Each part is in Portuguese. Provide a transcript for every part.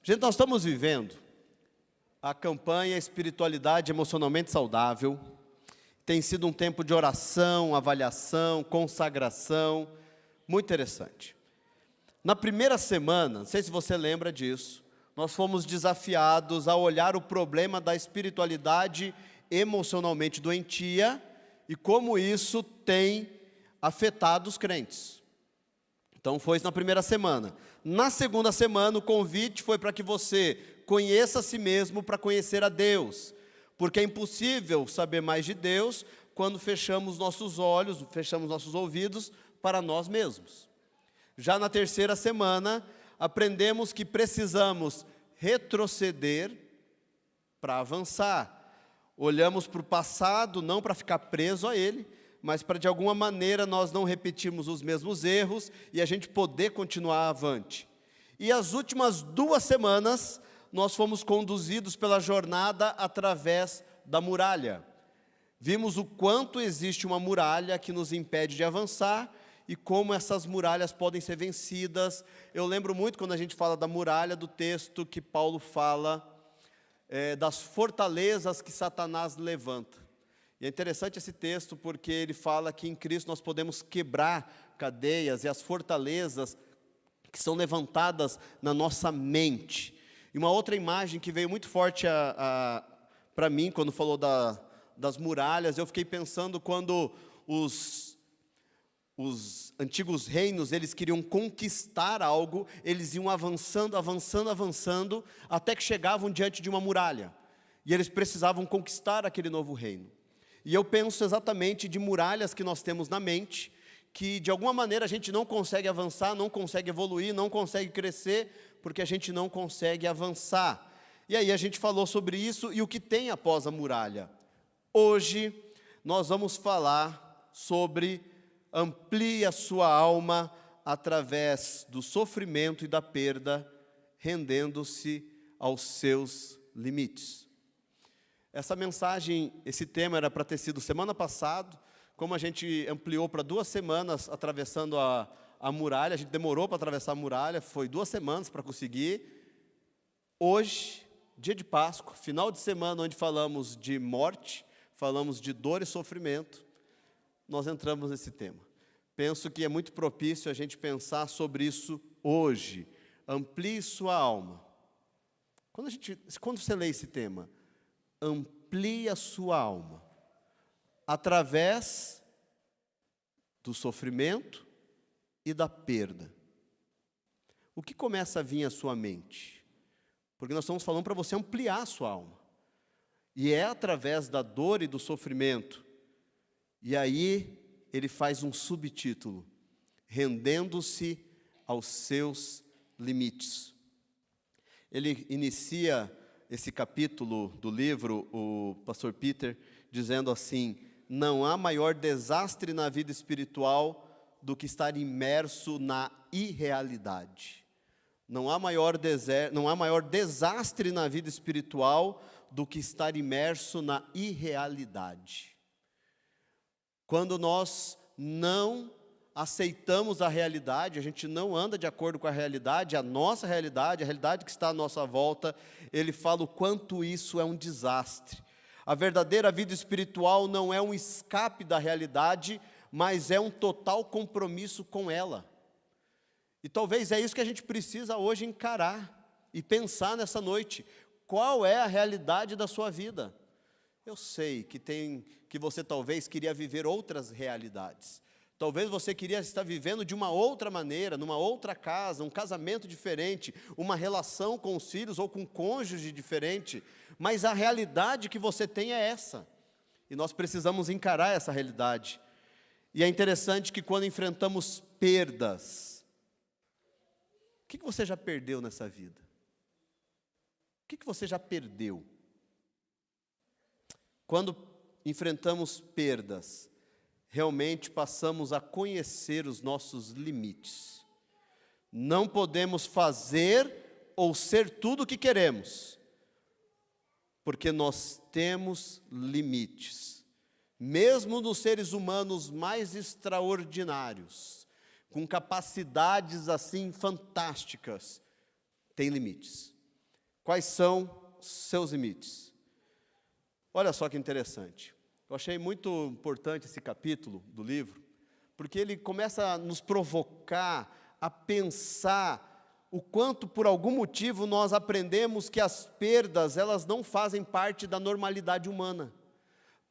Gente, nós estamos vivendo a campanha Espiritualidade Emocionalmente Saudável. Tem sido um tempo de oração, avaliação, consagração, muito interessante. Na primeira semana, não sei se você lembra disso, nós fomos desafiados a olhar o problema da espiritualidade emocionalmente doentia e como isso tem afetado os crentes. Então foi isso na primeira semana. Na segunda semana, o convite foi para que você conheça a si mesmo para conhecer a Deus. Porque é impossível saber mais de Deus quando fechamos nossos olhos, fechamos nossos ouvidos para nós mesmos. Já na terceira semana, aprendemos que precisamos retroceder para avançar. Olhamos para o passado, não para ficar preso a ele, mas para de alguma maneira nós não repetirmos os mesmos erros e a gente poder continuar avante. E as últimas 2 semanas, nós fomos conduzidos pela jornada através da muralha. Vimos o quanto existe uma muralha que nos impede de avançar e como essas muralhas podem ser vencidas. Eu lembro muito quando a gente fala da muralha, do texto que Paulo fala das fortalezas que Satanás levanta. E é interessante esse texto porque ele fala que em Cristo nós podemos quebrar cadeias e as fortalezas que são levantadas na nossa mente. E uma outra imagem que veio muito forte para mim quando falou das muralhas, eu fiquei pensando quando os antigos reinos, eles queriam conquistar algo, eles iam avançando, avançando, avançando, até que chegavam diante de uma muralha. E eles precisavam conquistar aquele novo reino. E eu penso exatamente de muralhas que nós temos na mente, que de alguma maneira a gente não consegue avançar, não consegue evoluir, não consegue crescer, porque a gente não consegue avançar. E aí a gente falou sobre isso e o que tem após a muralha. Hoje nós vamos falar sobre amplie a sua alma através do sofrimento e da perda, rendendo-se aos seus limites. Essa mensagem, esse tema era para ter sido semana passada, como a gente ampliou para 2 semanas atravessando a muralha, a gente demorou para atravessar a muralha, foi 2 semanas para conseguir. Hoje, dia de Páscoa, final de semana onde falamos de morte, falamos de dor e sofrimento, nós entramos nesse tema. Penso que é muito propício a gente pensar sobre isso hoje. Amplie sua alma. Quando você lê esse tema, amplie a sua alma através do sofrimento e da perda. O que começa a vir à sua mente? Porque nós estamos falando para você ampliar a sua alma. E é através da dor e do sofrimento. E aí ele faz um subtítulo: rendendo-se aos seus limites. Ele inicia esse capítulo do livro, o pastor Peter, dizendo assim: não há maior desastre na vida espiritual do que estar imerso na irrealidade. Não há maior desastre na vida espiritual do que estar imerso na irrealidade. Quando nós não aceitamos a realidade, a gente não anda de acordo com a realidade, a nossa realidade, a realidade que está à nossa volta, ele fala o quanto isso é um desastre. A verdadeira vida espiritual não é um escape da realidade, mas é um total compromisso com ela. E talvez é isso que a gente precisa hoje encarar e pensar nessa noite. Qual é a realidade da sua vida? Eu sei que você talvez queria viver outras realidades. Talvez você queria estar vivendo de uma outra maneira, numa outra casa, um casamento diferente, uma relação com os filhos ou com um cônjuge diferente, mas a realidade que você tem é essa, e nós precisamos encarar essa realidade. E é interessante que quando enfrentamos perdas, o que você já perdeu nessa vida? O que você já perdeu? Quando enfrentamos perdas, realmente passamos a conhecer os nossos limites. Não podemos fazer ou ser tudo o que queremos, porque nós temos limites. Mesmo nos seres humanos mais extraordinários, com capacidades assim fantásticas, tem limites. Quais são seus limites? Olha só que interessante. Eu achei muito importante esse capítulo do livro, porque ele começa a nos provocar a pensar o quanto, por algum motivo, nós aprendemos que as perdas, elas não fazem parte da normalidade humana.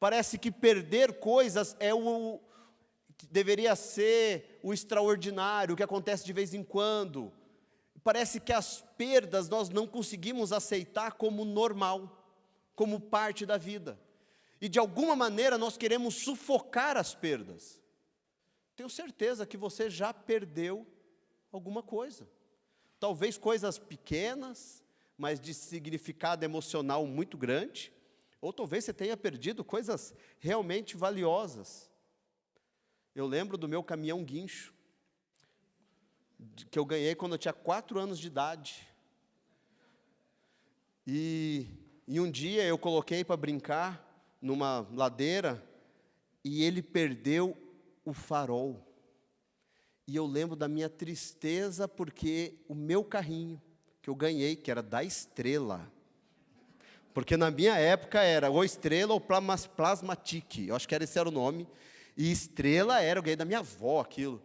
Parece que perder coisas é o que deveria ser o extraordinário, o que acontece de vez em quando. Parece que as perdas nós não conseguimos aceitar como normal, como parte da vida. E de alguma maneira nós queremos sufocar as perdas. Tenho certeza que você já perdeu alguma coisa. Talvez coisas pequenas, mas de significado emocional muito grande. Ou talvez você tenha perdido coisas realmente valiosas. Eu lembro do meu caminhão guincho, que eu ganhei quando eu tinha 4 anos de idade. E um dia eu coloquei para brincar numa ladeira e ele perdeu o farol. E eu lembro da minha tristeza porque o meu carrinho, que eu ganhei, que era da Estrela, porque na minha época era ou Estrela ou Plasmatic, eu acho que esse era o nome, e Estrela era, eu ganhei da minha avó aquilo.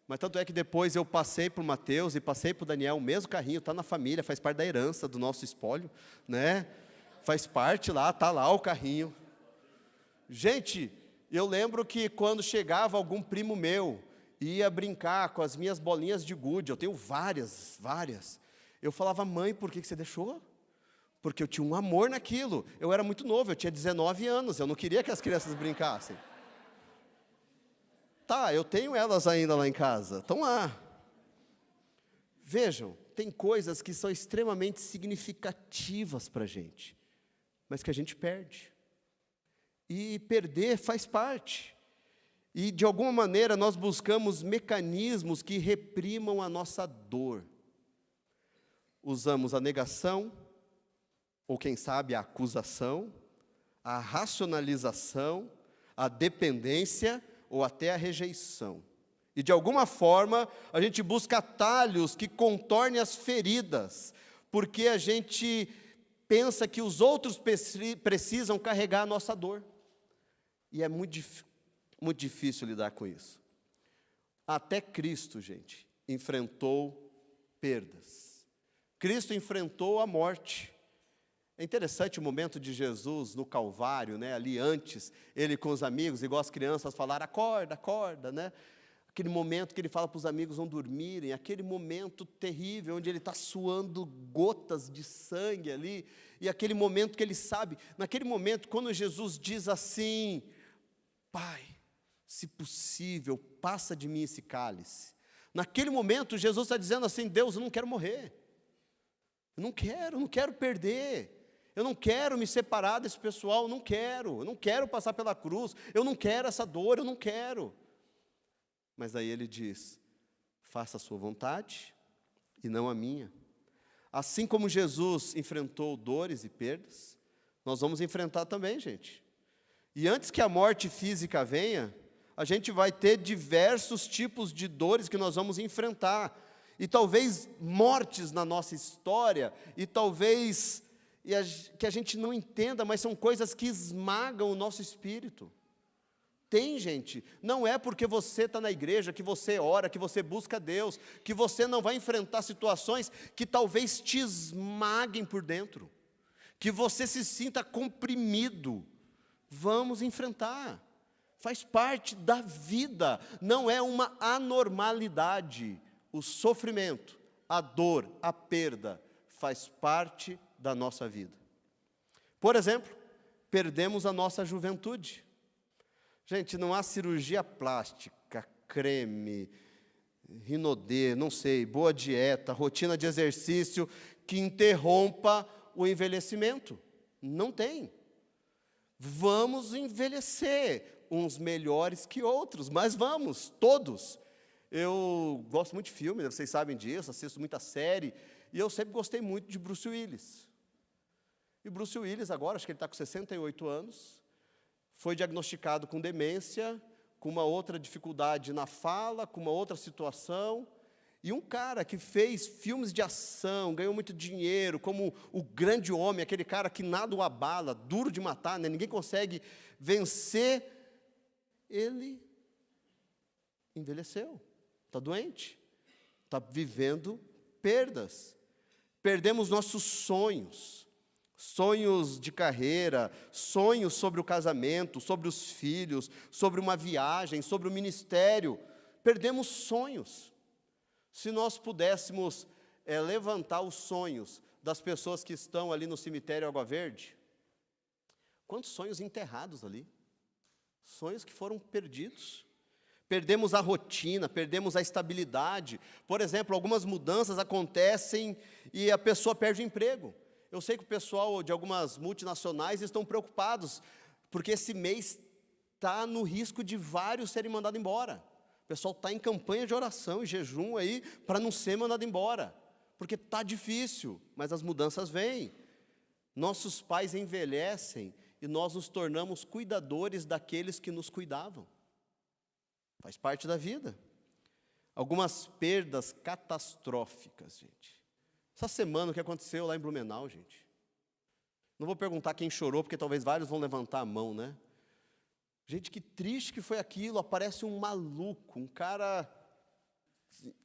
Mas tanto é que depois eu passei para o Mateus e passei para o Daniel, o mesmo carrinho, está na família, faz parte da herança do nosso espólio, né? Faz parte lá, está lá o carrinho. Gente, eu lembro que quando chegava algum primo meu, ia brincar com as minhas bolinhas de gude, eu tenho várias. Eu falava, mãe, por que você deixou? Porque eu tinha um amor naquilo. Eu era muito novo, eu tinha 19 anos, eu não queria que as crianças brincassem. Tá, eu tenho elas ainda lá em casa, estão lá. Vejam, tem coisas que são extremamente significativas para a gente, mas que a gente perde. E perder faz parte. E de alguma maneira nós buscamos mecanismos que reprimam a nossa dor. Usamos a negação, ou quem sabe a acusação, a racionalização, a dependência, ou até a rejeição. E de alguma forma, a gente busca atalhos que contornem as feridas, porque a gente pensa que os outros precisam carregar a nossa dor. E é muito difícil lidar com isso. Até Cristo, gente, enfrentou perdas. Cristo enfrentou a morte. É interessante o momento de Jesus no Calvário, né? Ali antes, ele com os amigos, igual as crianças falaram, acorda, acorda, né? Aquele momento que ele fala para os amigos não dormirem, aquele momento terrível, onde ele está suando gotas de sangue ali, e aquele momento que ele sabe, naquele momento, quando Jesus diz assim, Pai, se possível, passa de mim esse cálice. Naquele momento, Jesus está dizendo assim, Deus, eu não quero morrer, eu não quero perder, eu não quero me separar desse pessoal, eu não quero passar pela cruz, eu não quero essa dor, eu não quero. Mas aí ele diz, faça a sua vontade e não a minha. Assim como Jesus enfrentou dores e perdas, nós vamos enfrentar também, gente. E antes que a morte física venha, a gente vai ter diversos tipos de dores que nós vamos enfrentar. E talvez mortes na nossa história, e talvez que a gente não entenda, mas são coisas que esmagam o nosso espírito. Tem, gente, não é porque você está na igreja, que você ora, que você busca Deus, que você não vai enfrentar situações que talvez te esmaguem por dentro, que você se sinta comprimido. Vamos enfrentar, faz parte da vida, não é uma anormalidade. O sofrimento, a dor, a perda, faz parte da nossa vida. Por exemplo, perdemos a nossa juventude. Gente, não há cirurgia plástica, creme, Rinodê, não sei, boa dieta, rotina de exercício que interrompa o envelhecimento. Não tem. Vamos envelhecer, uns melhores que outros, mas vamos, todos. Eu gosto muito de filme, vocês sabem disso, assisto muita série, e eu sempre gostei muito de Bruce Willis. E Bruce Willis agora, acho que ele está com 68 anos, foi diagnosticado com demência, com uma outra dificuldade na fala, com uma outra situação, E um cara que fez filmes de ação, ganhou muito dinheiro, como o grande homem, aquele cara que nada o abala, duro de matar, né? Ninguém consegue vencer, ele envelheceu, está doente, está vivendo perdas. Perdemos nossos sonhos, sonhos de carreira, sonhos sobre o casamento, sobre os filhos, sobre uma viagem, sobre o ministério. Perdemos sonhos. Se nós pudéssemos levantar os sonhos das pessoas que estão ali no cemitério Água Verde, quantos sonhos enterrados ali? Sonhos que foram perdidos. Perdemos a rotina, perdemos a estabilidade. Por exemplo, algumas mudanças acontecem e a pessoa perde o emprego. Eu sei que o pessoal de algumas multinacionais estão preocupados, porque esse mês está no risco de vários serem mandados embora. O pessoal está em campanha de oração e jejum aí para não ser mandado embora, porque está difícil, mas as mudanças vêm. Nossos pais envelhecem e nós nos tornamos cuidadores daqueles que nos cuidavam. Faz parte da vida. Algumas perdas catastróficas, gente. Essa semana o que aconteceu lá em Blumenau, gente. Não vou perguntar quem chorou, porque talvez vários vão levantar a mão, né? Gente, que triste que foi aquilo. Aparece um maluco, um cara,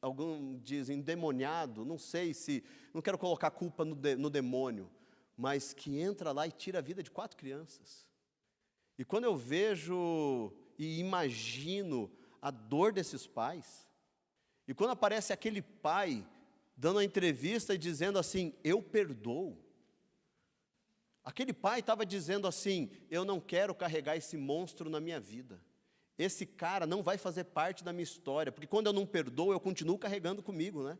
alguns dizem endemoniado, não sei se, não quero colocar culpa no demônio, mas que entra lá e tira a vida de 4 crianças. E quando eu vejo e imagino a dor desses pais, e quando aparece aquele pai dando a entrevista e dizendo assim, eu perdoo. Aquele pai estava dizendo assim, eu não quero carregar esse monstro na minha vida. Esse cara não vai fazer parte da minha história, porque quando eu não perdoo, eu continuo carregando comigo, né?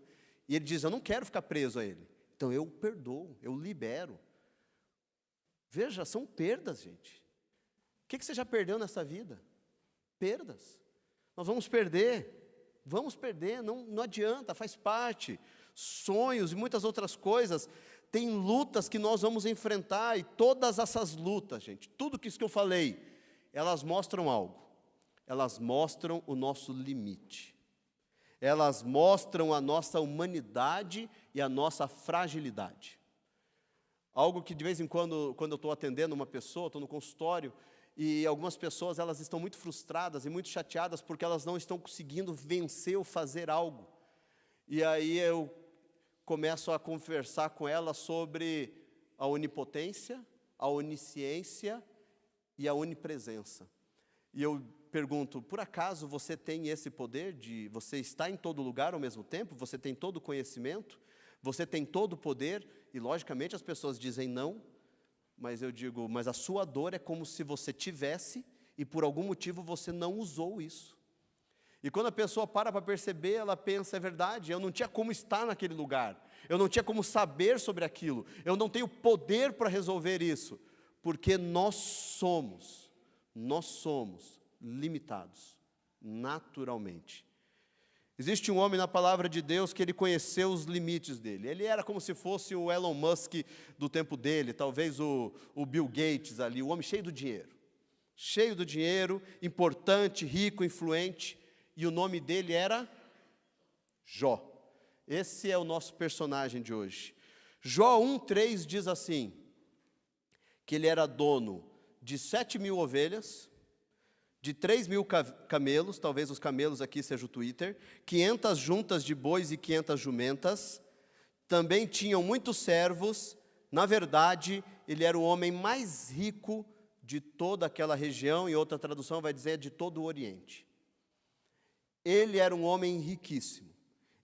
E ele diz, eu não quero ficar preso a ele. Então eu perdoo, eu libero. Veja, são perdas, gente. O que você já perdeu nessa vida? Perdas. Nós vamos perder, não adianta, faz parte. Sonhos e muitas outras coisas, tem lutas que nós vamos enfrentar, e todas essas lutas, gente, tudo isso que eu falei, elas mostram algo. Elas mostram o nosso limite. Elas mostram a nossa humanidade e a nossa fragilidade. Algo que de vez em quando eu estou atendendo uma pessoa, estou no consultório, e algumas pessoas elas estão muito frustradas e muito chateadas porque elas não estão conseguindo vencer ou fazer algo. E aí eu começo a conversar com elas sobre a onipotência, a onisciência e a onipresença. E eu pergunto, por acaso você tem esse poder de você estar em todo lugar ao mesmo tempo? Você tem todo o conhecimento? Você tem todo o poder? E logicamente as pessoas dizem não. Mas eu digo, mas a sua dor é como se você tivesse e por algum motivo você não usou isso. E quando a pessoa para perceber, ela pensa, é verdade, eu não tinha como estar naquele lugar, eu não tinha como saber sobre aquilo, eu não tenho poder para resolver isso, porque nós somos limitados, naturalmente. Existe um homem na palavra de Deus que ele conheceu os limites dele. Ele era como se fosse o Elon Musk do tempo dele, talvez o Bill Gates ali, o homem cheio do dinheiro, importante, rico, influente, e o nome dele era Jó. Esse é o nosso personagem de hoje. Jó 1:3 diz assim, que ele era dono de 7.000 ovelhas, de 3.000 camelos, talvez os camelos aqui seja o Twitter, 500 juntas de bois e 500 jumentas, também tinham muitos servos. Na verdade, ele era o homem mais rico de toda aquela região, e outra tradução vai dizer de todo o Oriente. Ele era um homem riquíssimo,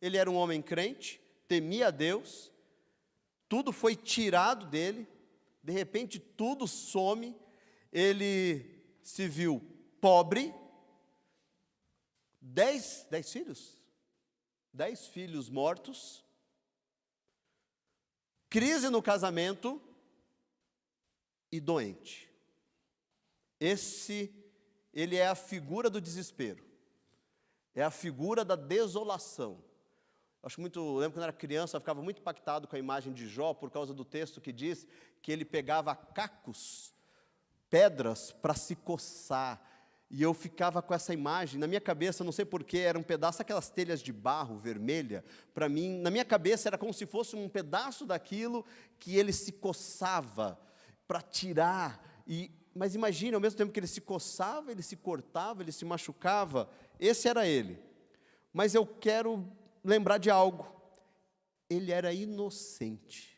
ele era um homem crente, temia a Deus, tudo foi tirado dele, de repente tudo some, ele se viu pobre, 10 filhos? 10 filhos mortos, crise no casamento e doente. Ele é a figura do desespero, é a figura da desolação. Lembro quando era criança, eu ficava muito impactado com a imagem de Jó, por causa do texto que diz que ele pegava cacos, pedras para se coçar, E eu ficava com essa imagem, na minha cabeça, não sei porquê, era um pedaço, aquelas telhas de barro vermelha, para mim, na minha cabeça era como se fosse um pedaço daquilo que ele se coçava para tirar, mas imagine, ao mesmo tempo que ele se coçava, ele se cortava, ele se machucava, esse era ele. Mas eu quero lembrar de algo, ele era inocente.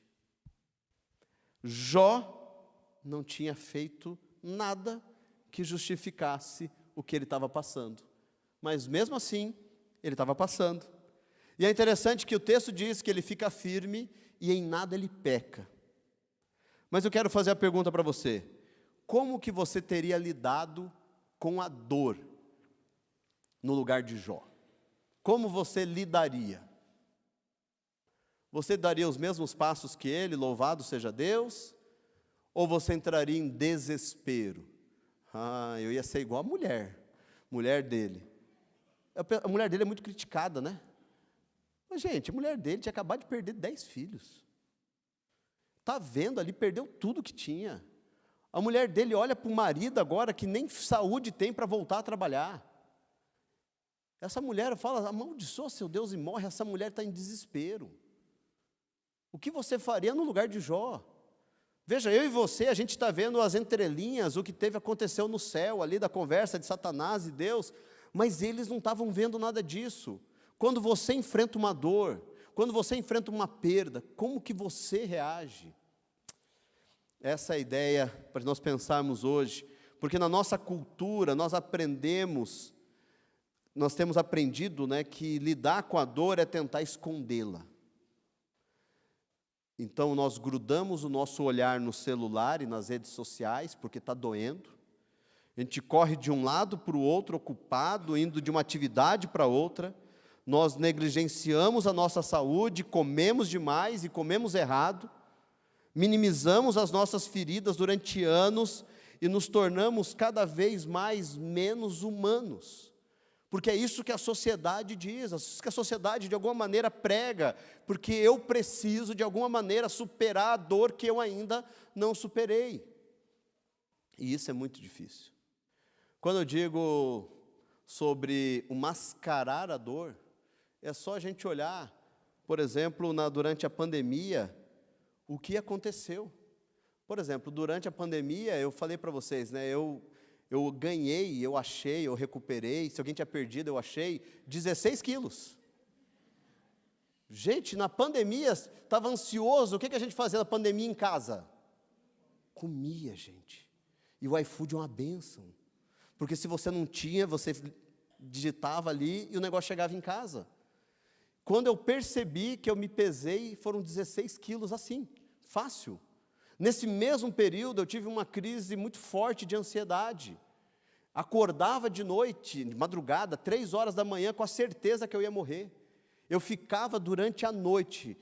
Jó não tinha feito nada que justificasse o que ele estava passando. Mas mesmo assim, ele estava passando. E é interessante que o texto diz que ele fica firme e em nada ele peca. Mas eu quero fazer a pergunta para você. Como que você teria lidado com a dor no lugar de Jó? Como você lidaria? Você daria os mesmos passos que ele, louvado seja Deus? Ou você entraria em desespero? Eu ia ser igual a mulher dele. A mulher dele é muito criticada, né? Mas, gente, a mulher dele tinha acabado de perder 10 filhos. Está vendo ali, perdeu tudo que tinha. A mulher dele olha para o marido agora que nem saúde tem para voltar a trabalhar. Essa mulher fala, amaldiçoa seu Deus e morre, essa mulher está em desespero. O que você faria no lugar de Jó? Veja, eu e você, a gente está vendo as entrelinhas, o que aconteceu no céu, ali da conversa de Satanás e Deus, mas eles não estavam vendo nada disso. Quando você enfrenta uma dor, quando você enfrenta uma perda, como que você reage? Essa é a ideia para nós pensarmos hoje, porque na nossa cultura nós temos aprendido, né, que lidar com a dor é tentar escondê-la. Então, nós grudamos o nosso olhar no celular e nas redes sociais, porque está doendo. A gente corre de um lado para o outro, ocupado, indo de uma atividade para outra. Nós negligenciamos a nossa saúde, comemos demais e comemos errado. Minimizamos as nossas feridas durante anos e nos tornamos cada vez menos humanos. Porque é isso que a sociedade diz, isso que a sociedade de alguma maneira prega, porque eu preciso de alguma maneira superar a dor que eu ainda não superei. E isso é muito difícil. Quando eu digo sobre o mascarar a dor, é só a gente olhar, por exemplo, durante a pandemia, o que aconteceu. Por exemplo, durante a pandemia, eu falei para vocês, né, eu ganhei, eu achei, eu recuperei, se alguém tinha perdido, eu achei, 16 quilos. Gente, na pandemia, estava ansioso, o que a gente fazia na pandemia em casa? Comia, gente. E o iFood é uma bênção. Porque se você não tinha, você digitava ali e o negócio chegava em casa. Quando eu percebi que eu me pesei, foram 16 quilos assim, fácil. Nesse mesmo período, eu tive uma crise muito forte de ansiedade. Acordava de noite, de madrugada, 3 horas da manhã, com a certeza que eu ia morrer. Eu ficava durante a noite.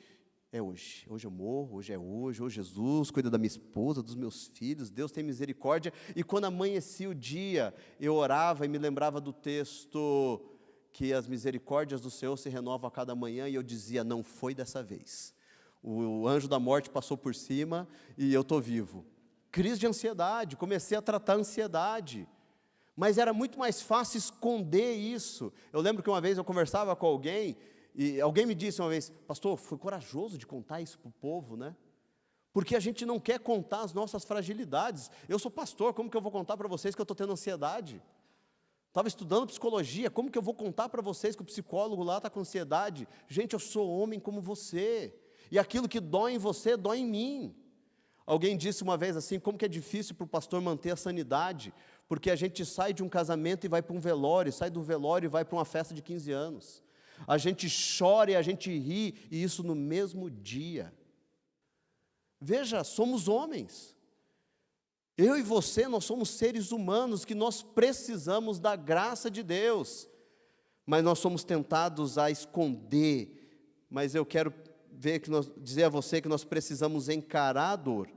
É hoje eu morro, hoje, Jesus cuida da minha esposa, dos meus filhos, Deus tem misericórdia. E quando amanhecia o dia, eu orava e me lembrava do texto, que as misericórdias do Senhor se renovam a cada manhã, e eu dizia, não foi dessa vez. O anjo da morte passou por cima e eu estou vivo. Crise de ansiedade, comecei a tratar a ansiedade. Mas era muito mais fácil esconder isso. Eu lembro que uma vez eu conversava com alguém, e alguém me disse uma vez, pastor, foi corajoso de contar isso para o povo, né? Porque a gente não quer contar as nossas fragilidades. Eu sou pastor, como que eu vou contar para vocês que eu estou tendo ansiedade? Estava estudando psicologia, como que eu vou contar para vocês que o psicólogo lá está com ansiedade? Gente, eu sou homem como você. E aquilo que dói em você, dói em mim. Alguém disse uma vez assim, como que é difícil para o pastor manter a sanidade, porque a gente sai de um casamento e vai para um velório, sai do velório e vai para uma festa de 15 anos. A gente chora e a gente ri, e isso no mesmo dia. Veja, somos homens. Eu e você, nós somos seres humanos que nós precisamos da graça de Deus, mas nós somos tentados a esconder. Mas eu quero dizer a você que nós precisamos encarar a dor,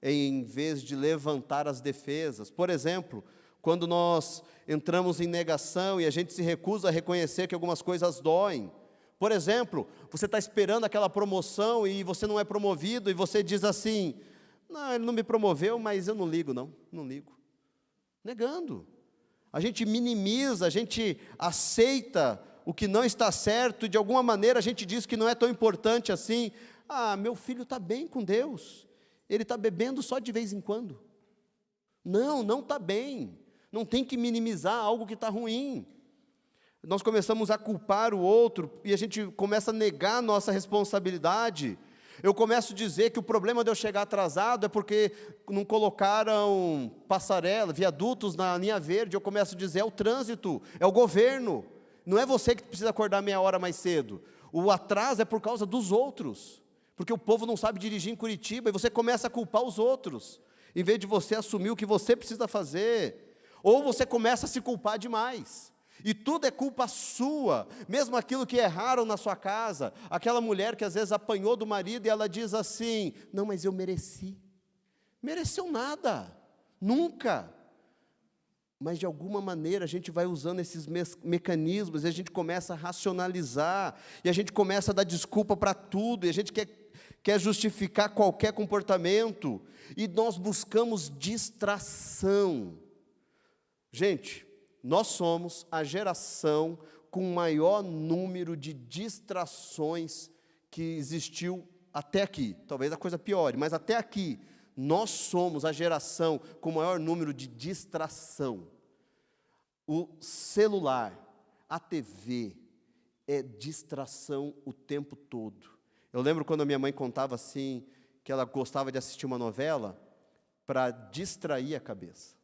em vez de levantar as defesas. Por exemplo, quando nós entramos em negação e a gente se recusa a reconhecer que algumas coisas doem. Por exemplo, você está esperando aquela promoção e você não é promovido e você diz assim, não, ele não me promoveu, mas eu não ligo não ligo. Negando. A gente minimiza, a gente aceita o que não está certo, e de alguma maneira a gente diz que não é tão importante assim. Ah, meu filho está bem com Deus, ele está bebendo só de vez em quando. Não, não está bem, não tem que minimizar algo que está ruim. Nós começamos a culpar o outro, e a gente começa a negar a nossa responsabilidade. Eu começo a dizer que o problema de eu chegar atrasado é porque não colocaram passarela, viadutos na linha verde. Eu começo a dizer, é o trânsito, é o governo. Não é você que precisa acordar meia hora mais cedo. O atraso é por causa dos outros, porque o povo não sabe dirigir em Curitiba, e você começa a culpar os outros, em vez de você assumir o que você precisa fazer. Ou você começa a se culpar demais. E tudo é culpa sua, mesmo aquilo que erraram na sua casa, aquela mulher que às vezes apanhou do marido e ela diz assim, não, mas eu mereci. Mereceu nada, nunca. Mas de alguma maneira a gente vai usando esses mecanismos, e a gente começa a racionalizar, e a gente começa a dar desculpa para tudo, e a gente quer justificar qualquer comportamento, e nós buscamos distração. Gente, nós somos a geração com o maior número de distrações que existiu até aqui. Talvez a coisa piore, mas até aqui, nós somos a geração com o maior número de distração. O celular, a TV, é distração o tempo todo. Eu lembro quando a minha mãe contava assim, que ela gostava de assistir uma novela para distrair a cabeça.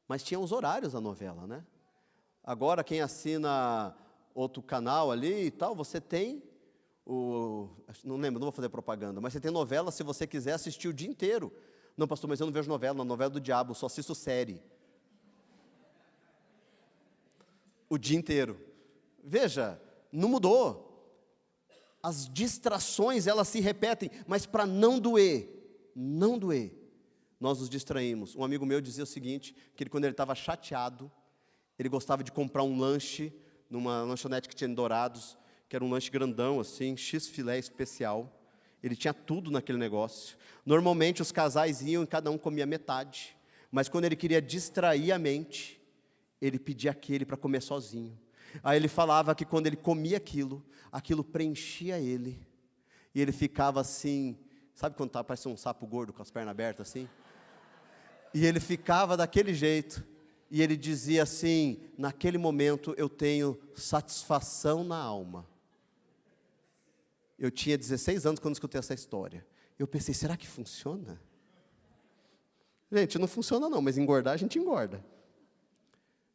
Mas tinha os horários da novela, né? Agora, quem assina outro canal ali e tal, você tem não lembro, não vou fazer propaganda, mas você tem novela se você quiser assistir o dia inteiro. Não, pastor, mas eu não vejo novela do diabo, só assisto série. O dia inteiro. Veja, não mudou. As distrações, elas se repetem, mas para não doer, nós nos distraímos. Um amigo meu dizia o seguinte, que quando ele estava chateado, ele gostava de comprar um lanche, numa lanchonete que tinha em Dourados, que era um lanche grandão, assim, X-filé especial. Ele tinha tudo naquele negócio. Normalmente os casais iam e cada um comia metade, mas quando ele queria distrair a mente, ele pedia aquele para comer sozinho. Aí ele falava que quando ele comia aquilo preenchia ele, e ele ficava assim, sabe quando parece um sapo gordo com as pernas abertas assim? E ele ficava daquele jeito, e ele dizia assim, naquele momento eu tenho satisfação na alma. Eu tinha 16 anos quando escutei essa história. Eu pensei, será que funciona? Gente, não funciona não, mas engordar a gente engorda.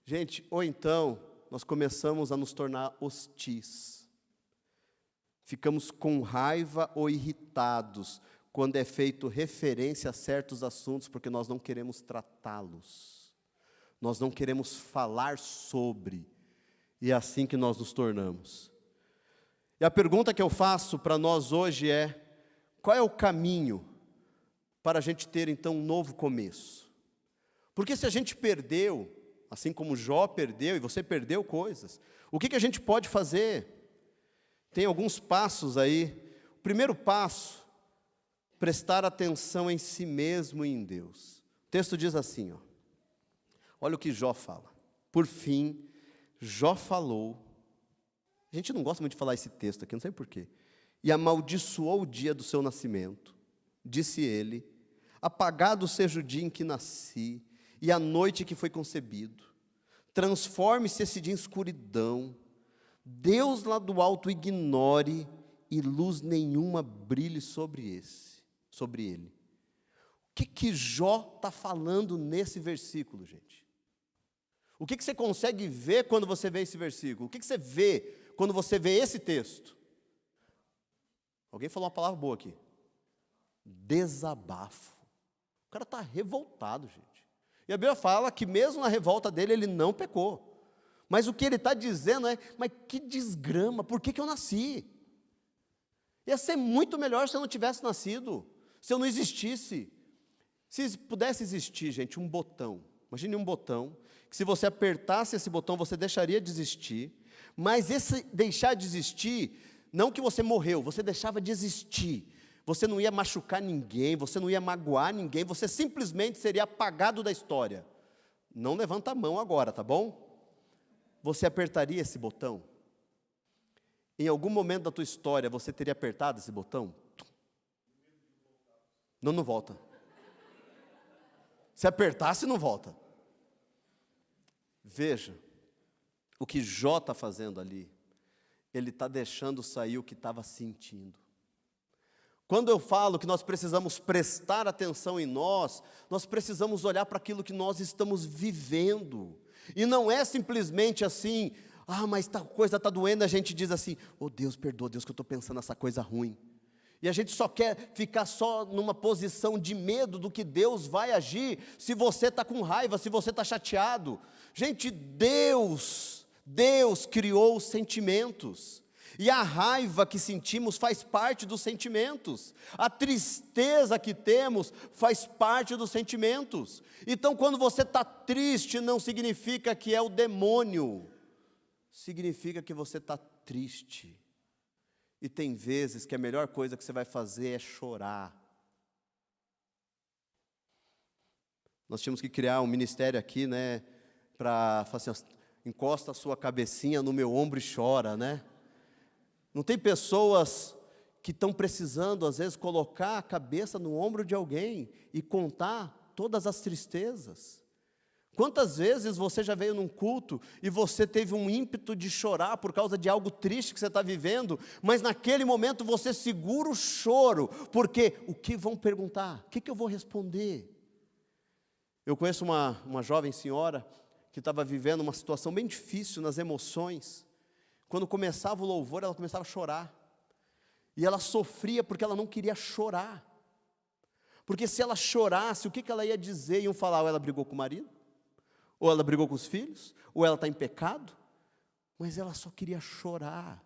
Gente, ou então, nós começamos a nos tornar hostis. Ficamos com raiva ou irritados quando é feito referência a certos assuntos, porque nós não queremos tratá-los. Nós não queremos falar sobre. E é assim que nós nos tornamos. E a pergunta que eu faço para nós hoje é, qual é o caminho para a gente ter então um novo começo? Porque se a gente perdeu, assim como Jó perdeu e você perdeu coisas, o que a gente pode fazer? Tem alguns passos aí. O primeiro passo, prestar atenção em si mesmo e em Deus. O texto diz assim, ó, olha o que Jó fala. Por fim, Jó falou. A gente não gosta muito de falar esse texto aqui, não sei porquê. E amaldiçoou o dia do seu nascimento. Disse ele, apagado seja o dia em que nasci, e a noite que foi concebido. Transforme-se esse dia em escuridão. Deus lá do alto ignore, e luz nenhuma brilhe sobre ele. O que Jó está falando nesse versículo, gente? O que você consegue ver quando você vê esse versículo? O que você vê quando você vê esse texto? Alguém falou uma palavra boa aqui. Desabafo. O cara está revoltado, gente. E a Bíblia fala que mesmo na revolta dele, ele não pecou. Mas o que ele está dizendo é, mas que desgrama, por que eu nasci? Ia ser muito melhor se eu não tivesse nascido, se eu não existisse. Se pudesse existir, gente, um botão, imagine um botão, que se você apertasse esse botão, você deixaria de existir, mas esse deixar de existir, não que você morreu, você deixava de existir, você não ia machucar ninguém, você não ia magoar ninguém, você simplesmente seria apagado da história. Não levanta a mão agora, tá bom? Você apertaria esse botão? Em algum momento da tua história, você teria apertado esse botão? Não, não volta. Se apertasse, não volta. Veja, o que Jó está fazendo ali, ele está deixando sair o que estava sentindo. Quando eu falo que nós precisamos prestar atenção em nós precisamos olhar para aquilo que nós estamos vivendo. E não é simplesmente assim, mas tal coisa está doendo, a gente diz assim, oh Deus, perdoa, Deus, que eu estou pensando nessa coisa ruim. E a gente só quer ficar só numa posição de medo do que Deus vai agir, se você está com raiva, se você está chateado. Gente, Deus criou os sentimentos. E a raiva que sentimos faz parte dos sentimentos. A tristeza que temos faz parte dos sentimentos. Então, quando você está triste, não significa que é o demônio. Significa que você está triste. E tem vezes que a melhor coisa que você vai fazer é chorar. Nós tínhamos que criar um ministério aqui, né? Para falar assim, encosta a sua cabecinha no meu ombro e chora, né? Não tem pessoas que estão precisando, às vezes, colocar a cabeça no ombro de alguém e contar todas as tristezas? Quantas vezes você já veio num culto e você teve um ímpeto de chorar por causa de algo triste que você está vivendo, mas naquele momento você segura o choro, porque o que vão perguntar? O que eu vou responder? Eu conheço uma jovem senhora que estava vivendo uma situação bem difícil nas emoções. Quando começava o louvor, ela começava a chorar. E ela sofria porque ela não queria chorar. Porque se ela chorasse, o que ela ia dizer? Iam falar, ou ela brigou com o marido, ou ela brigou com os filhos, ou ela está em pecado. Mas ela só queria chorar.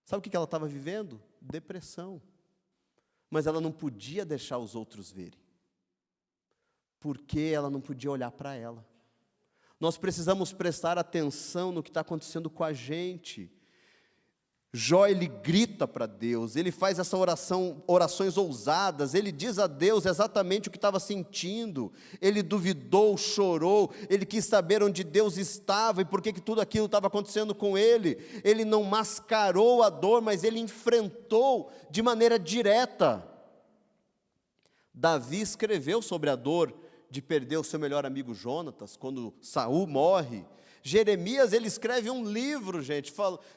Sabe o que ela estava vivendo? Depressão. Mas ela não podia deixar os outros verem. Porque ela não podia olhar para ela. Nós precisamos prestar atenção no que está acontecendo com a gente. Jó, ele grita para Deus, ele faz essa orações ousadas, ele diz a Deus exatamente o que estava sentindo, ele duvidou, chorou, ele quis saber onde Deus estava e por que tudo aquilo estava acontecendo com ele não mascarou a dor, mas ele enfrentou de maneira direta. Davi escreveu sobre a dor de perder o seu melhor amigo Jonatas, quando Saul morre. Jeremias, ele escreve um livro, gente,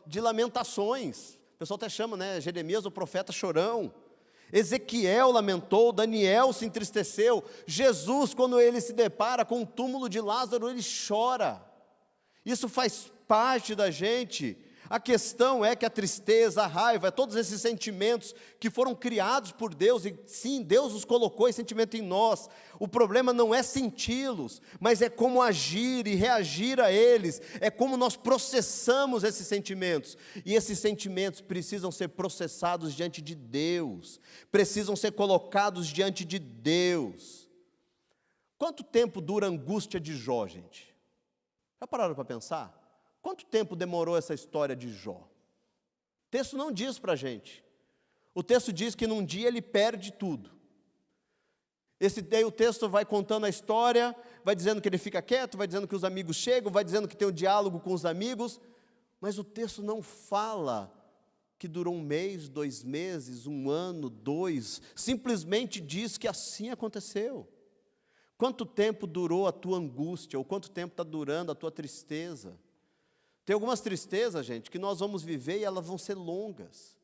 de lamentações. O pessoal até chama, né, Jeremias, o profeta chorão. Ezequiel lamentou, Daniel se entristeceu. Jesus, quando ele se depara com o túmulo de Lázaro, ele chora. Isso faz parte da gente. A questão é que a tristeza, a raiva, todos esses sentimentos que foram criados por Deus, e sim, Deus os colocou esse sentimento em nós. O problema não é senti-los, mas é como agir e reagir a eles, é como nós processamos esses sentimentos. E esses sentimentos precisam ser processados diante de Deus, precisam ser colocados diante de Deus. Quanto tempo dura a angústia de Jó, gente? Já pararam para pensar? Quanto tempo demorou essa história de Jó? O texto não diz para a gente. O texto diz que num dia ele perde tudo. Daí o texto vai contando a história, vai dizendo que ele fica quieto, vai dizendo que os amigos chegam, vai dizendo que tem um diálogo com os amigos, mas o texto não fala que durou 1 mês, 2 meses, 1 ano, 2, simplesmente diz que assim aconteceu. Quanto tempo durou a tua angústia, ou quanto tempo está durando a tua tristeza? Tem algumas tristezas, gente, que nós vamos viver e elas vão ser longas.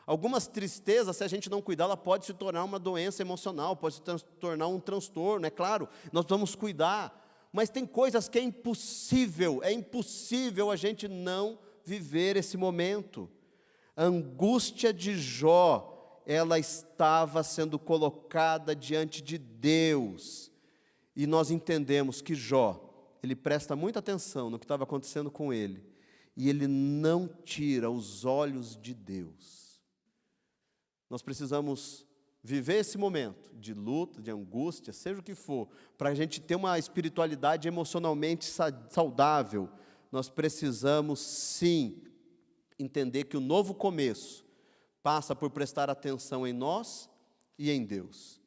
Algumas tristezas, se a gente não cuidar, ela pode se tornar uma doença emocional, pode se tornar um transtorno, é claro, nós vamos cuidar. Mas tem coisas que é impossível a gente não viver esse momento. A angústia de Jó, ela estava sendo colocada diante de Deus. E nós entendemos que Jó, ele presta muita atenção no que estava acontecendo com ele, e ele não tira os olhos de Deus. Nós precisamos viver esse momento de luta, de angústia, seja o que for, para a gente ter uma espiritualidade emocionalmente saudável. Nós precisamos sim entender que o novo começo passa por prestar atenção em nós e em Deus.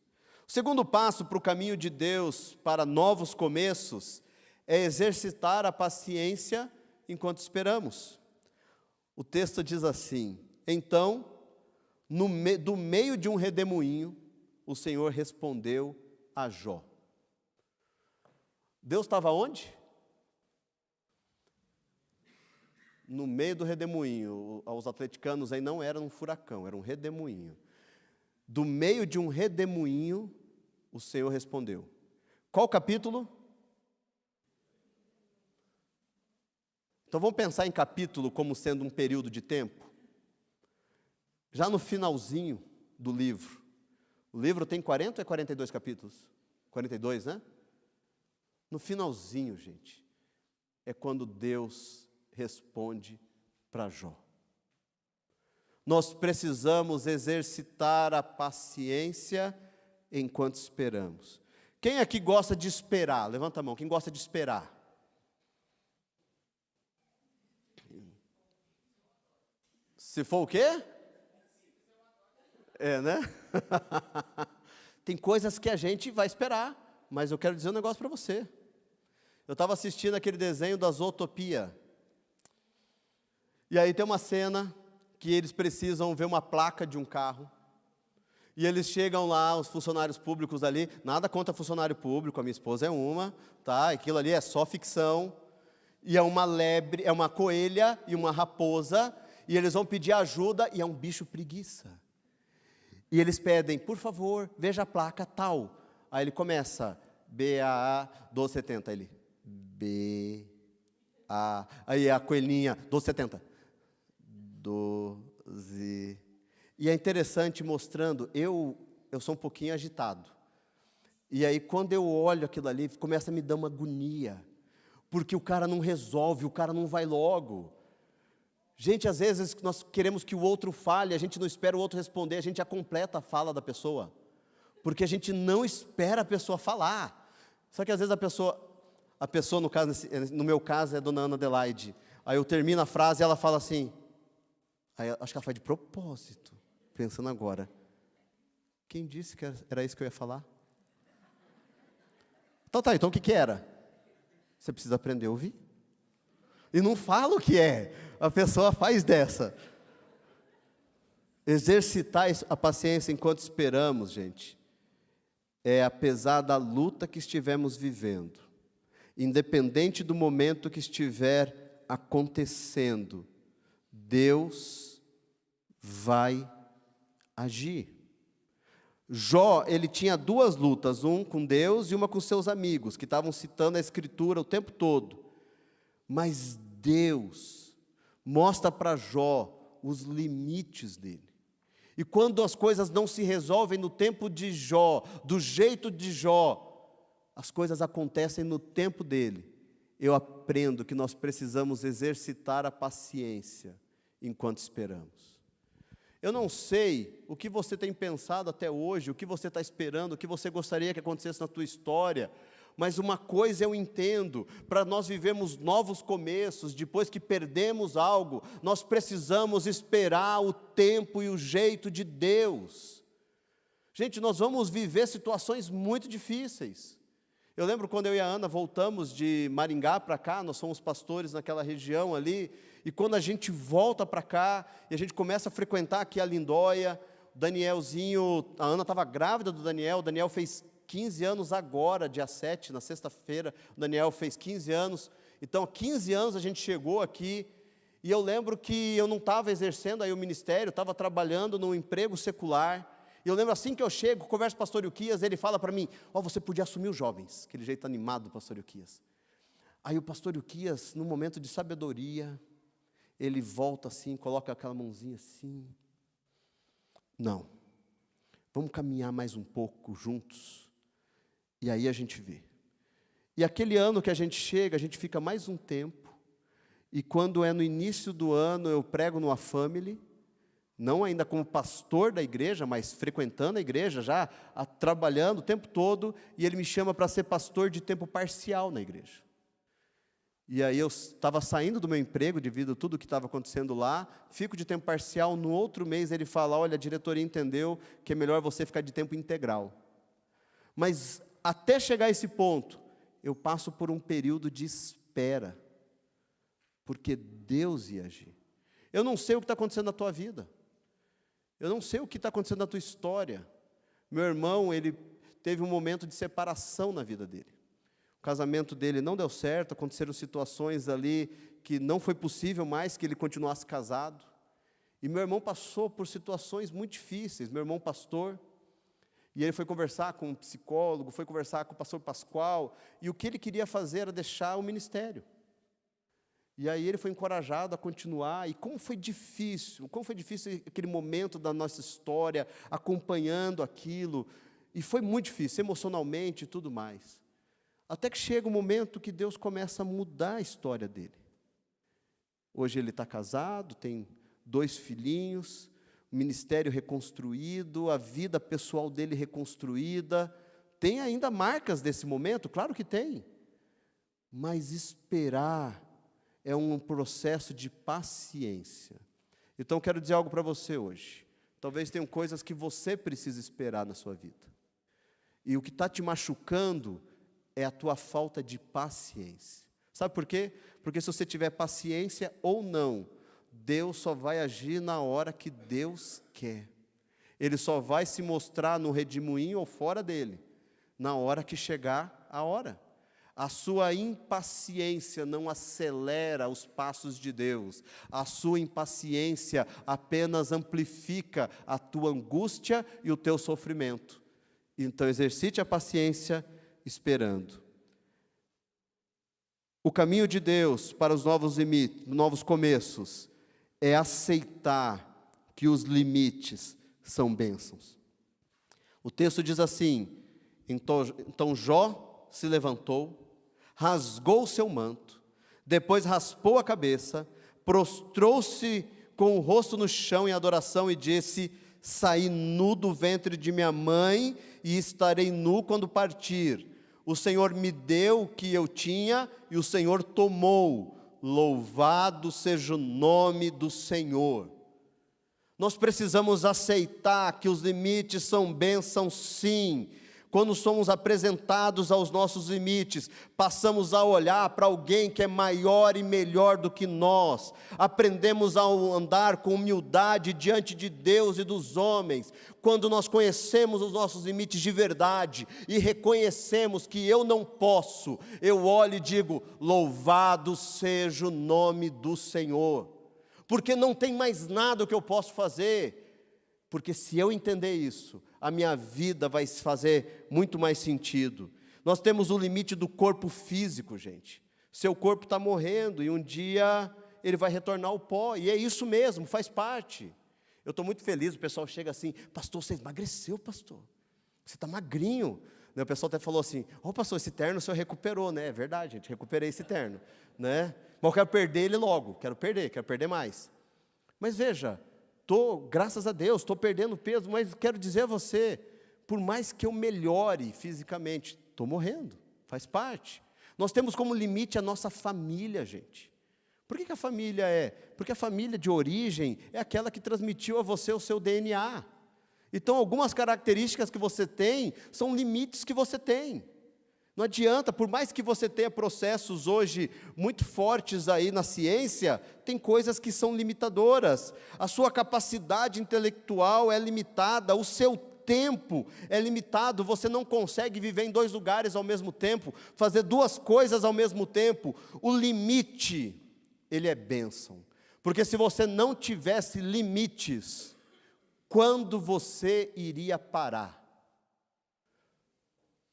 O segundo passo para o caminho de Deus, para novos começos, é exercitar a paciência enquanto esperamos. O texto diz assim: então, do meio de um redemoinho, o Senhor respondeu a Jó. Deus estava onde? No meio do redemoinho. Os atleticanos aí não eram um furacão, era um redemoinho. Do meio de um redemoinho, o Senhor respondeu. Qual capítulo? Então vamos pensar em capítulo como sendo um período de tempo. Já no finalzinho do livro. O livro tem 40 ou 42 capítulos? 42, né? No finalzinho, gente, é quando Deus responde para Jó. Nós precisamos exercitar a paciência enquanto esperamos. Quem aqui gosta de esperar? Levanta a mão, quem gosta de esperar? Se for o quê? É, né? Tem coisas que a gente vai esperar, mas eu quero dizer um negócio para você. Eu estava assistindo aquele desenho da Zootopia. E aí tem uma cena que eles precisam ver uma placa de um carro. E eles chegam lá, os funcionários públicos ali, nada contra funcionário público, a minha esposa é uma, tá? Aquilo ali é só ficção. E é uma lebre, é uma coelha e uma raposa, e eles vão pedir ajuda, e é um bicho preguiça. E eles pedem, por favor, veja a placa tal. Aí ele começa, BAA 1270, ele, BA, aí a coelhinha, 1270, 12. E é interessante mostrando, eu sou um pouquinho agitado. E aí quando eu olho aquilo ali, começa a me dar uma agonia. Porque o cara não resolve, o cara não vai logo. Gente, às vezes nós queremos que o outro fale, a gente não espera o outro responder, a gente já completa a fala da pessoa. Porque a gente não espera a pessoa falar. Só que às vezes a pessoa no caso, no meu caso é a dona Ana Adelaide. Aí eu termino a frase e ela fala assim, aí acho que ela faz de propósito, pensando agora. Quem disse que era isso que eu ia falar? Então o que era? Você precisa aprender a ouvir. E não fala o que é. A pessoa faz dessa. Exercitar a paciência enquanto esperamos, gente, é apesar da luta que estivermos vivendo, independente do momento que estiver acontecendo, Deus vai agir. Jó, ele tinha duas lutas, uma com Deus e uma com seus amigos, que estavam citando a Escritura o tempo todo. Mas Deus mostra para Jó os limites dele. E quando as coisas não se resolvem no tempo de Jó, do jeito de Jó, as coisas acontecem no tempo dele. Eu aprendo que nós precisamos exercitar a paciência enquanto esperamos. Eu não sei o que você tem pensado até hoje, o que você está esperando, o que você gostaria que acontecesse na tua história, mas uma coisa eu entendo, para nós vivermos novos começos, depois que perdemos algo, nós precisamos esperar o tempo e o jeito de Deus. Gente, nós vamos viver situações muito difíceis. Eu lembro quando eu e a Ana voltamos de Maringá para cá, nós somos pastores naquela região ali, e quando a gente volta para cá, e a gente começa a frequentar aqui a Lindóia, o Danielzinho, a Ana estava grávida do Daniel, o Daniel fez 15 anos agora, dia 7, na sexta-feira, o Daniel fez 15 anos, então há 15 anos a gente chegou aqui, e eu lembro que eu não estava exercendo aí o ministério, estava trabalhando num emprego secular, e eu lembro assim que eu chego, converso com o pastor Ilquias, ele fala para mim, você podia assumir os jovens, aquele jeito animado do pastor Ilquias. Aí o pastor Ilquias, num momento de sabedoria, ele volta assim, coloca aquela mãozinha assim, não, vamos caminhar mais um pouco juntos, e aí a gente vê. E aquele ano que a gente chega, a gente fica mais um tempo, e quando é no início do ano, eu prego no A-Family, não ainda como pastor da igreja, mas frequentando a igreja, já trabalhando o tempo todo, e ele me chama para ser pastor de tempo parcial na igreja. E aí eu estava saindo do meu emprego devido a tudo o que estava acontecendo lá, fico de tempo parcial, no outro mês ele fala, olha, a diretoria entendeu que é melhor você ficar de tempo integral. Mas até chegar a esse ponto, eu passo por um período de espera, porque Deus ia agir. Eu não sei o que está acontecendo na tua vida, eu não sei o que está acontecendo na tua história. Meu irmão, ele teve um momento de separação na vida dele. O casamento dele não deu certo, aconteceram situações ali que não foi possível mais que ele continuasse casado. E meu irmão passou por situações muito difíceis, meu irmão pastor, e ele foi conversar com um psicólogo, foi conversar com o pastor Pascoal, e o que ele queria fazer era deixar o ministério. E aí ele foi encorajado a continuar, e como foi difícil aquele momento da nossa história, acompanhando aquilo, e foi muito difícil, emocionalmente e tudo mais. Até que chega um momento que Deus começa a mudar a história dele. Hoje ele está casado, tem 2 filhinhos, o ministério reconstruído, a vida pessoal dele reconstruída. Tem ainda marcas desse momento? Claro que tem. Mas esperar é um processo de paciência. Então, quero dizer algo para você hoje. Talvez tenham coisas que você precisa esperar na sua vida. E o que está te machucando é a tua falta de paciência. Sabe por quê? Porque se você tiver paciência ou não, Deus só vai agir na hora que Deus quer. Ele só vai se mostrar no redemoinho ou fora dele, na hora que chegar a hora. A sua impaciência não acelera os passos de Deus. A sua impaciência apenas amplifica a tua angústia e o teu sofrimento. Então, exercite a paciência esperando. O caminho de Deus para os novos começos é aceitar que os limites são bênçãos. O texto diz assim: então Jó se levantou, rasgou o seu manto, depois raspou a cabeça, prostrou-se com o rosto no chão em adoração e disse: saí nu do ventre de minha mãe e estarei nu quando partir. O Senhor me deu o que eu tinha e o Senhor tomou. Louvado seja o nome do Senhor. Nós precisamos aceitar que os limites são bênçãos, sim. Quando somos apresentados aos nossos limites, passamos a olhar para alguém que é maior e melhor do que nós. Aprendemos a andar com humildade diante de Deus e dos homens. Quando nós conhecemos os nossos limites de verdade e reconhecemos que eu não posso, eu olho e digo: louvado seja o nome do Senhor. Porque não tem mais nada que eu possa fazer. Porque se eu entender isso, a minha vida vai fazer muito mais sentido. Nós temos o limite do corpo físico, gente. Seu corpo está morrendo e um dia ele vai retornar ao pó. E é isso mesmo, faz parte. Eu estou muito feliz, o pessoal chega assim: pastor, você emagreceu, pastor. Você está magrinho. O pessoal até falou assim: pastor, esse terno o senhor recuperou, né? É verdade, gente, recuperei esse terno, né? Mas eu quero perder ele logo, quero perder mais. Mas veja, graças a Deus, estou perdendo peso, mas quero dizer a você, por mais que eu melhore fisicamente, estou morrendo, faz parte. Nós temos como limite a nossa família, gente. Por que a família é? Porque a família de origem é aquela que transmitiu a você o seu DNA. Então, algumas características que você tem, são limites que você tem. Não adianta, por mais que você tenha processos hoje muito fortes aí na ciência, tem coisas que são limitadoras. A sua capacidade intelectual é limitada, o seu tempo é limitado, você não consegue viver em 2 lugares ao mesmo tempo, fazer 2 coisas ao mesmo tempo. O limite, ele é bênção. Porque se você não tivesse limites, quando você iria parar?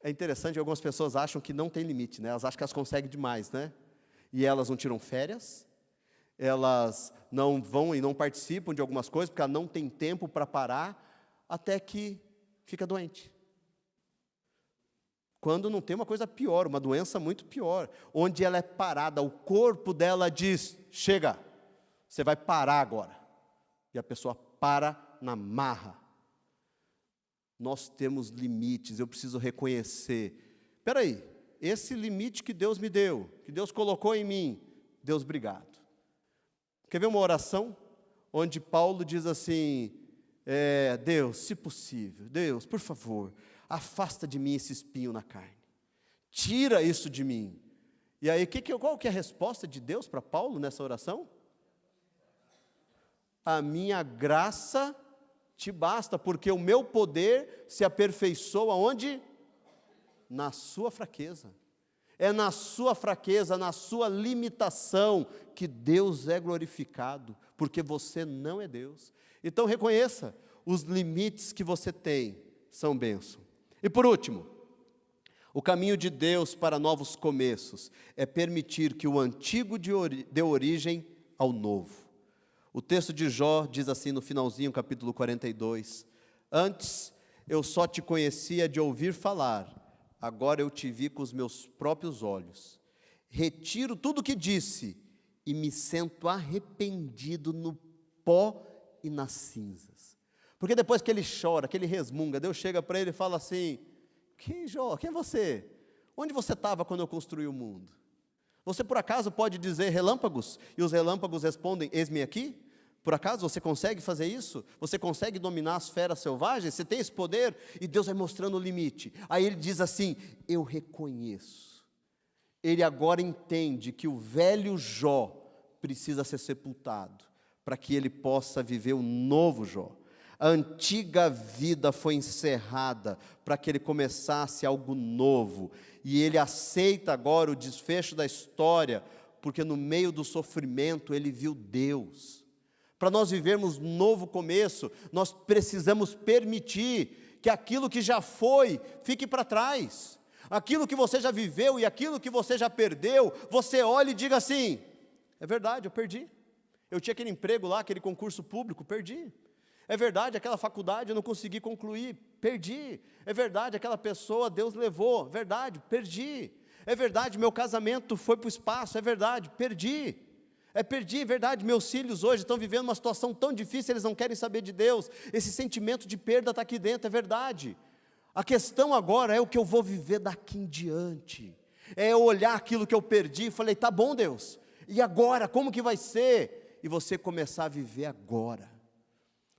É interessante que algumas pessoas acham que não tem limite, né? Elas acham que elas conseguem demais, né? E elas não tiram férias, elas não vão e não participam de algumas coisas, porque elas não têm tempo para parar, até que fica doente. Quando não tem uma coisa pior, uma doença muito pior, onde ela é parada, o corpo dela diz: chega, você vai parar agora. E a pessoa para na marra. Nós temos limites, eu preciso reconhecer. Espera aí, esse limite que Deus me deu, que Deus colocou em mim, Deus, obrigado. Quer ver uma oração? Onde Paulo diz assim: Deus, se possível, Deus, por favor, afasta de mim esse espinho na carne. tira isso de mim. E aí, qual que é a resposta de Deus para Paulo nessa oração? A minha graça te basta, porque o meu poder se aperfeiçoa onde? Na sua fraqueza. É na sua fraqueza, na sua limitação, que Deus é glorificado, porque você não é Deus. Então reconheça, os limites que você tem são bênção. E por último, o caminho de Deus para novos começos é permitir que o antigo dê origem ao novo. O texto de Jó diz assim no finalzinho, capítulo 42, antes eu só te conhecia de ouvir falar, agora eu te vi com os meus próprios olhos. Retiro tudo o que disse e me sinto arrependido no pó e nas cinzas. Porque depois que ele chora, que ele resmunga, Deus chega para ele e fala assim, Jó, quem é você? Onde você estava quando eu construí o mundo? Você por acaso pode dizer relâmpagos? E os relâmpagos respondem, eis-me aqui? Por acaso você consegue fazer isso? Você consegue dominar as feras selvagens? Você tem esse poder? E Deus vai mostrando o limite. Aí ele diz assim, eu reconheço. Ele agora entende que o velho Jó precisa ser sepultado, para que ele possa viver um novo Jó. A antiga vida foi encerrada, para que ele começasse algo novo. E ele aceita agora o desfecho da história, porque no meio do sofrimento ele viu Deus. Para nós vivermos um novo começo, nós precisamos permitir que aquilo que já foi, fique para trás. Aquilo que você já viveu e aquilo que você já perdeu, você olha e diga assim, é verdade, eu perdi. Eu tinha aquele emprego lá, aquele concurso público, perdi. É verdade, aquela faculdade eu não consegui concluir, perdi. É verdade, aquela pessoa Deus levou, verdade, perdi. É verdade, meu casamento foi para o espaço, é verdade, perdi. É verdade, meus filhos hoje estão vivendo uma situação tão difícil, eles não querem saber de Deus, esse sentimento de perda está aqui dentro, é verdade. A questão agora é o que eu vou viver daqui em diante, é eu olhar aquilo que eu perdi e falei, tá bom Deus, e agora, como que vai ser? E você começar a viver agora,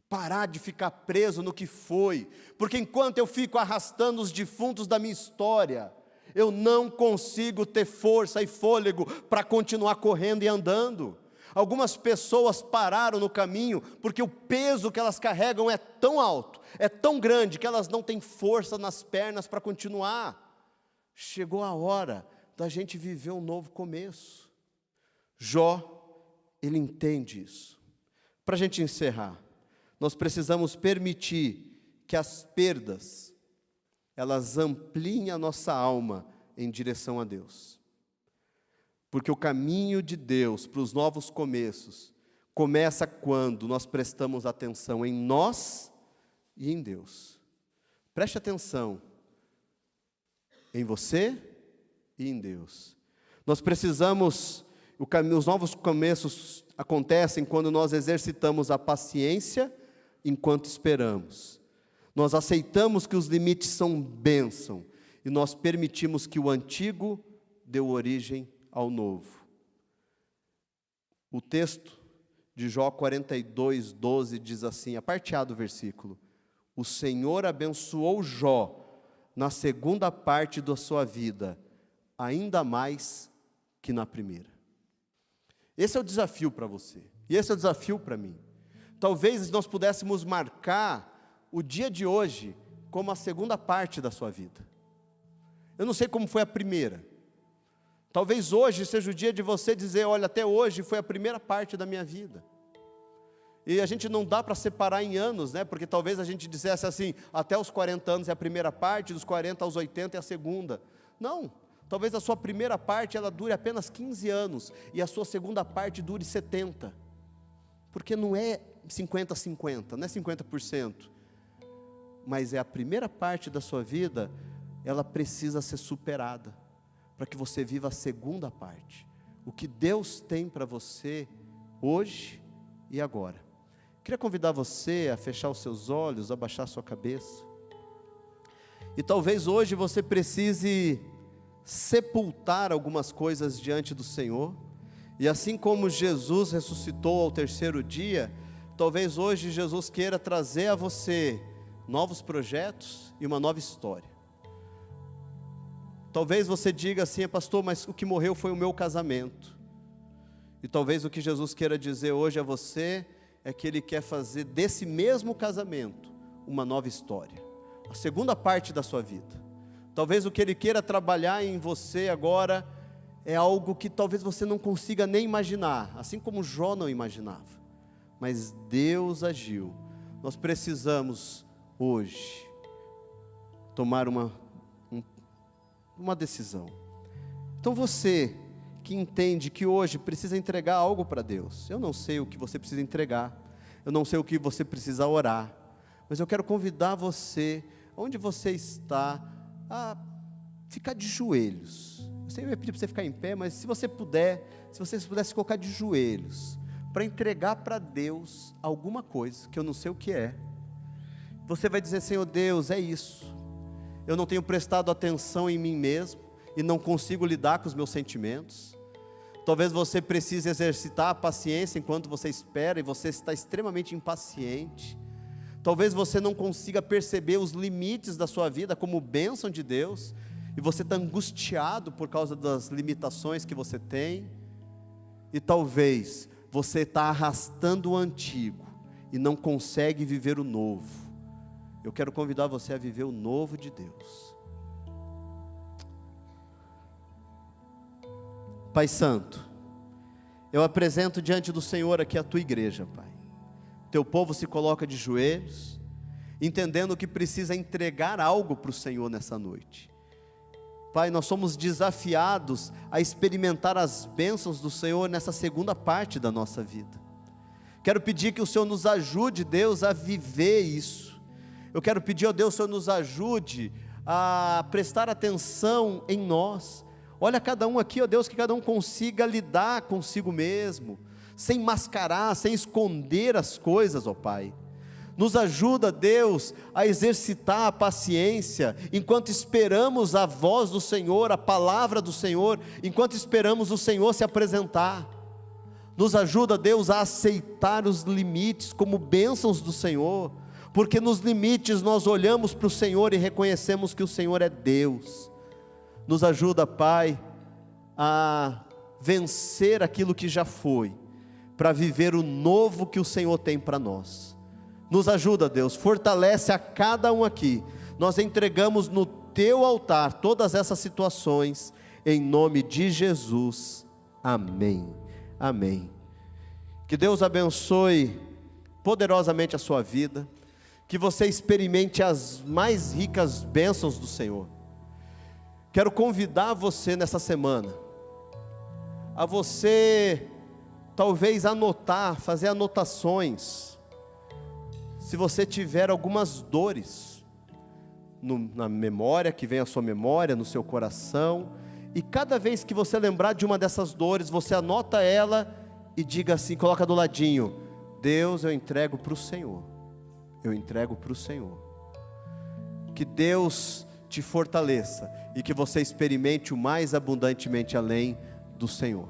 parar de ficar preso no que foi, porque enquanto eu fico arrastando os defuntos da minha história, eu não consigo ter força e fôlego para continuar correndo e andando. Algumas pessoas pararam no caminho, porque o peso que elas carregam é tão alto, é tão grande, que elas não têm força nas pernas para continuar. Chegou a hora da gente viver um novo começo. Jó, ele entende isso. Para a gente encerrar, nós precisamos permitir que as perdas, elas ampliem a nossa alma em direção a Deus. Porque o caminho de Deus para os novos começos começa quando nós prestamos atenção em nós e em Deus. Preste atenção em você e em Deus. Nós precisamos, os novos começos acontecem quando nós exercitamos a paciência enquanto esperamos. Nós aceitamos que os limites são bênção e nós permitimos que o antigo dê origem ao novo. O texto de Jó 42, 12 diz assim, a parte A do versículo, o Senhor abençoou Jó na segunda parte da sua vida, ainda mais que na primeira. Esse é o desafio para você, e esse é o desafio para mim. Talvez nós pudéssemos marcar o dia de hoje como a segunda parte da sua vida. Eu não sei como foi a primeira. Talvez hoje seja o dia de você dizer, olha, até hoje foi a primeira parte da minha vida. E a gente não dá para separar em anos, né? Porque talvez a gente dissesse assim, até os 40 anos é a primeira parte, dos 40 aos 80 é a segunda. Não, talvez a sua primeira parte ela dure apenas 15 anos e a sua segunda parte dure 70. Porque não é 50-50, não é 50%. Mas é a primeira parte da sua vida, ela precisa ser superada, para que você viva a segunda parte. O que Deus tem para você hoje e agora. Queria convidar você a fechar os seus olhos, a baixar a sua cabeça. E talvez hoje você precise sepultar algumas coisas diante do Senhor. E assim como Jesus ressuscitou ao terceiro dia, talvez hoje Jesus queira trazer a você novos projetos e uma nova história. Talvez você diga assim: pastor, mas o que morreu foi o meu casamento. E talvez o que Jesus queira dizer hoje a você é que Ele quer fazer desse mesmo casamento uma nova história, a segunda parte da sua vida. Talvez o que Ele queira trabalhar em você agora é algo que talvez você não consiga nem imaginar, assim como Jó não imaginava. Mas Deus agiu. Nós precisamos hoje tomar uma decisão. Então você que entende que hoje precisa entregar algo para Deus, eu não sei o que você precisa entregar, eu não sei o que você precisa orar, mas eu quero convidar você, onde você está, a ficar de joelhos. Eu sei que eu ia pedir para você ficar em pé, mas se você pudesse colocar de joelhos, para entregar para Deus alguma coisa, que eu não sei o que é. Você vai dizer: Senhor Deus, é isso, eu não tenho prestado atenção em mim mesmo, e não consigo lidar com os meus sentimentos. Talvez você precise exercitar a paciência enquanto você espera, e você está extremamente impaciente. Talvez você não consiga perceber os limites da sua vida como bênção de Deus, e você está angustiado por causa das limitações que você tem. E talvez você está arrastando o antigo, e não consegue viver o novo. Eu quero convidar você a viver o novo de Deus. Pai Santo, eu apresento diante do Senhor aqui a Tua igreja, Pai. Teu povo se coloca de joelhos, entendendo que precisa entregar algo para o Senhor nessa noite. Pai, nós somos desafiados a experimentar as bênçãos do Senhor nessa segunda parte da nossa vida. Quero pedir que o Senhor nos ajude, Deus, a viver isso. Eu quero pedir, ó Deus, que o Senhor nos ajude a prestar atenção em nós. Olha cada um aqui, ó Deus, que cada um consiga lidar consigo mesmo, sem mascarar, sem esconder as coisas, ó Pai. Nos ajuda, Deus, a exercitar a paciência, enquanto esperamos a voz do Senhor, a palavra do Senhor, enquanto esperamos o Senhor se apresentar. Nos ajuda, Deus, a aceitar os limites como bênçãos do Senhor, porque nos limites nós olhamos para o Senhor e reconhecemos que o Senhor é Deus. Nos ajuda, Pai, a vencer aquilo que já foi, para viver o novo que o Senhor tem para nós. Nos ajuda, Deus, fortalece a cada um aqui. Nós entregamos no Teu altar todas essas situações, em nome de Jesus, amém, amém. Que Deus abençoe poderosamente a sua vida, que você experimente as mais ricas bênçãos do Senhor. Quero convidar você nessa semana, a você talvez anotar, fazer anotações, se você tiver algumas dores na memória, que vem à sua memória, no seu coração, e cada vez que você lembrar de uma dessas dores, você anota ela e diga assim, coloca do ladinho: Deus, eu entrego para o Senhor, eu entrego para o Senhor. Que Deus te fortaleça, e que você experimente o mais abundantemente além do Senhor.